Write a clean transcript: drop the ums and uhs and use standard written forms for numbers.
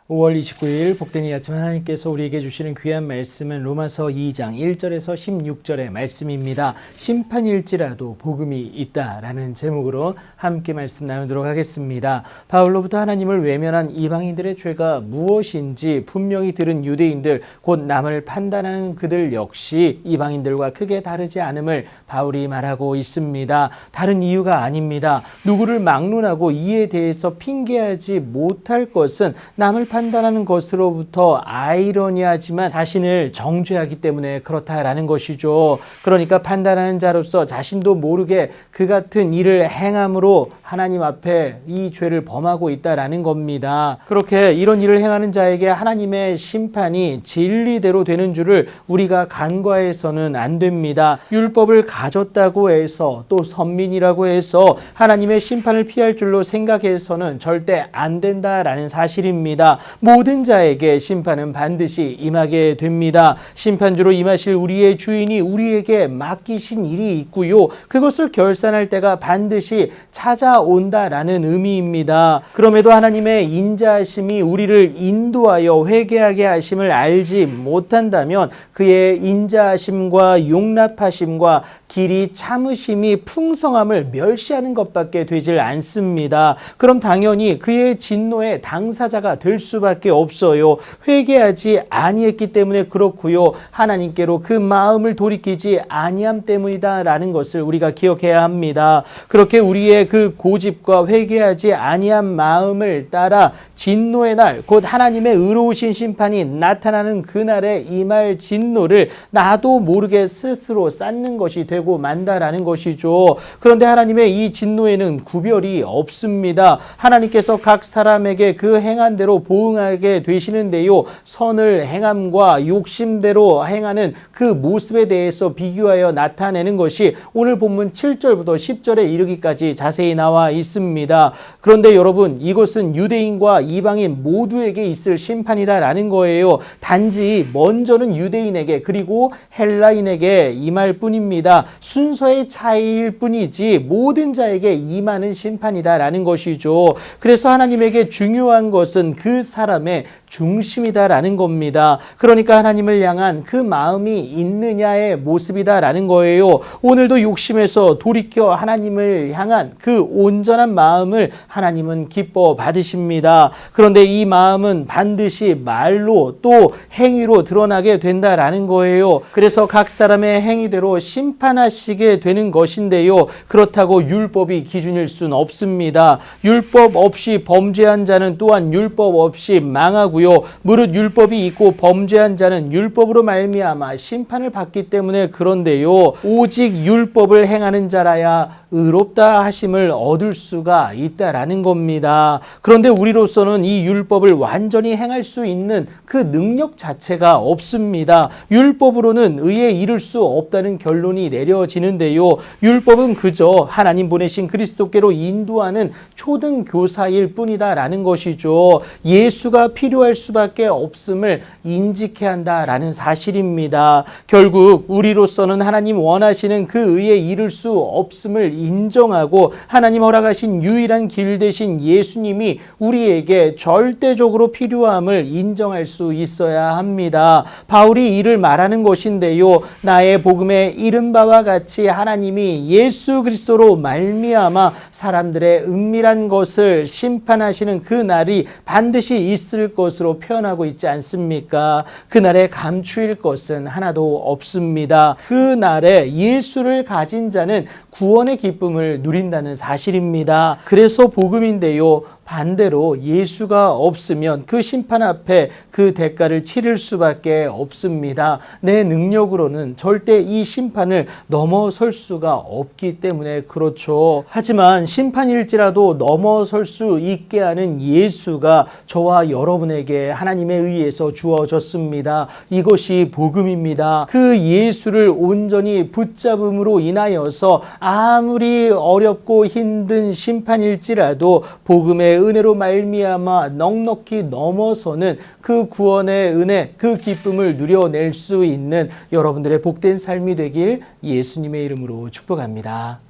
5월 29일 복된 이 아침 하나님께서 우리에게 주시는 귀한 말씀은 로마서 2장 1절에서 16절의 말씀입니다. 심판일지라도 복음이 있다라는 제목으로 함께 말씀 나누도록 하겠습니다. 바울로부터 하나님을 외면한 이방인들의 죄가 무엇인지 분명히 들은 유대인들, 곧 남을 판단하는 그들 역시 이방인들과 크게 다르지 않음을 바울이 말하고 있습니다. 다른 이유가 아닙니다. 누구를 막론하고 이에 대해서 핑계하지 못할 것은 남을 판단하는 것으로부터 아이러니하지만 자신을 정죄하기 때문에 그렇다라는 것이죠. 그러니까 판단하는 자로서 자신도 모르게 그 같은 일을 행함으로 하나님 앞에 이 죄를 범하고 있다라는 겁니다. 그렇게 이런 일을 행하는 자에게 하나님의 심판이 진리대로 되는 줄을 우리가 간과해서는 안 됩니다. 율법을 가졌다고 해서 또 선민이라고 해서 하나님의 심판을 피할 줄로 생각해서는 절대 안 된다라는 사실입니다. 모든 자에게 심판은 반드시 임하게 됩니다. 심판주로 임하실 우리의 주인이 우리에게 맡기신 일이 있고요. 그것을 결산할 때가 반드시 찾아온다라는 의미입니다. 그럼에도 하나님의 인자하심이 우리를 인도하여 회개하게 하심을 알지 못한다면 그의 인자하심과 용납하심과 길이 참으심이 풍성함을 멸시하는 것밖에 되질 않습니다. 그럼 당연히 그의 진노의 당사자가 될 수밖에 없어요. 회개하지 아니했기 때문에 그렇고요. 하나님께로 그 마음을 돌이키지 아니함 때문이다라는 것을 우리가 기억해야 합니다. 그렇게 우리의 그 고집과 회개하지 아니한 마음을 따라 진노의 날, 곧 하나님의 의로우신 심판이 나타나는 그날에 임할 진노를 나도 모르게 스스로 쌓는 것이 되고 만다라는 것이죠. 그런데 하나님의 이 진노에는 구별이 없습니다. 하나님께서 각 사람에게 그 행한 대로 보응하게 되시는데요. 선을 행함과 욕심대로 행하는 그 모습에 대해서 비교하여 나타내는 것이 오늘 본문 7절부터 10절에 이르기까지 자세히 나와 있습니다. 그런데 여러분, 이것은 유대인과 이방인 모두에게 있을 심판이다라는 거예요. 단지 먼저는 유대인에게 그리고 헬라인에게 임할 뿐입니다. 순서의 차이일 뿐이지 모든 자에게 임하는 심판이다라는 것이죠. 그래서 하나님에게 중요한 것은 그 사람의 중심이다라는 겁니다. 그러니까 하나님을 향한 그 마음이 있느냐의 모습이다라는 거예요. 오늘도 욕심에서 돌이켜 하나님을 향한 그 온전한 마음을 하나님은 기뻐 받으십니다. 그런데 이 마음은 반드시 말로 또 행위로 드러나게 된다라는 거예요. 그래서 각 사람의 행위대로 심판하시게 되는 것인데요. 그렇다고 율법이 기준일 수는 없습니다. 율법 없이 범죄한 자는 또한 율법 없이 망하고요. 무릇 율법이 있고 범죄한 자는 율법으로 말미암아 심판을 받기 때문에 그런데요. 오직 율법을 행하는 자라야 의롭다 하심을 얻을 수가 있다라는 겁니다. 그런데 우리로서는 이 율법을 완전히 행할 수 있는 그 능력 자체가 없습니다. 율법으로는 의에 이를 수 없다는 결론이 내려지는데요. 율법은 그저 하나님 보내신 그리스도께로 인도하는 초등교사일 뿐이다라는 것이죠. 예수가 필요할 수밖에 없음을 인지케 한다라는 사실입니다. 결국 우리로서는 하나님 원하시는 그 의에 이를 수 없음을 인정하고 하나님 허락하신 유일한 길 대신 예수님이 우리에게 절대적으로 필요함을 인정할 수 있어야 합니다. 바울이 이를 말하는 것인데요. 나의 복음에 이른 바와 같이 하나님이 예수 그리스도로 말미암아 사람들의 은밀한 것을 심판하시는 그 날이 반드시 있을 것으로 표현하고 있지 않습니까? 그날에 감추일 것은 하나도 없습니다. 그 날에 예수를 가진 자는 구원의 기쁨을 누린다는 사실입니다. 그래서 복음인데요. 반대로 예수가 없으면 그 심판 앞에 그 대가를 치를 수밖에 없습니다. 내 능력으로는 절대 이 심판을 넘어설 수가 없기 때문에 그렇죠. 하지만 심판일지라도 넘어설 수 있게 하는 예수가 저와 여러분에게 하나님에 의해서 주어졌습니다. 이것이 복음입니다. 그 예수를 온전히 붙잡음으로 인하여서 아무리 어렵고 힘든 심판일지라도 복음의 은혜로 말미암아 넉넉히 넘어서는 그 구원의 은혜, 그 기쁨을 누려낼 수 있는 여러분들의 복된 삶이 되길 예수님의 이름으로 축복합니다.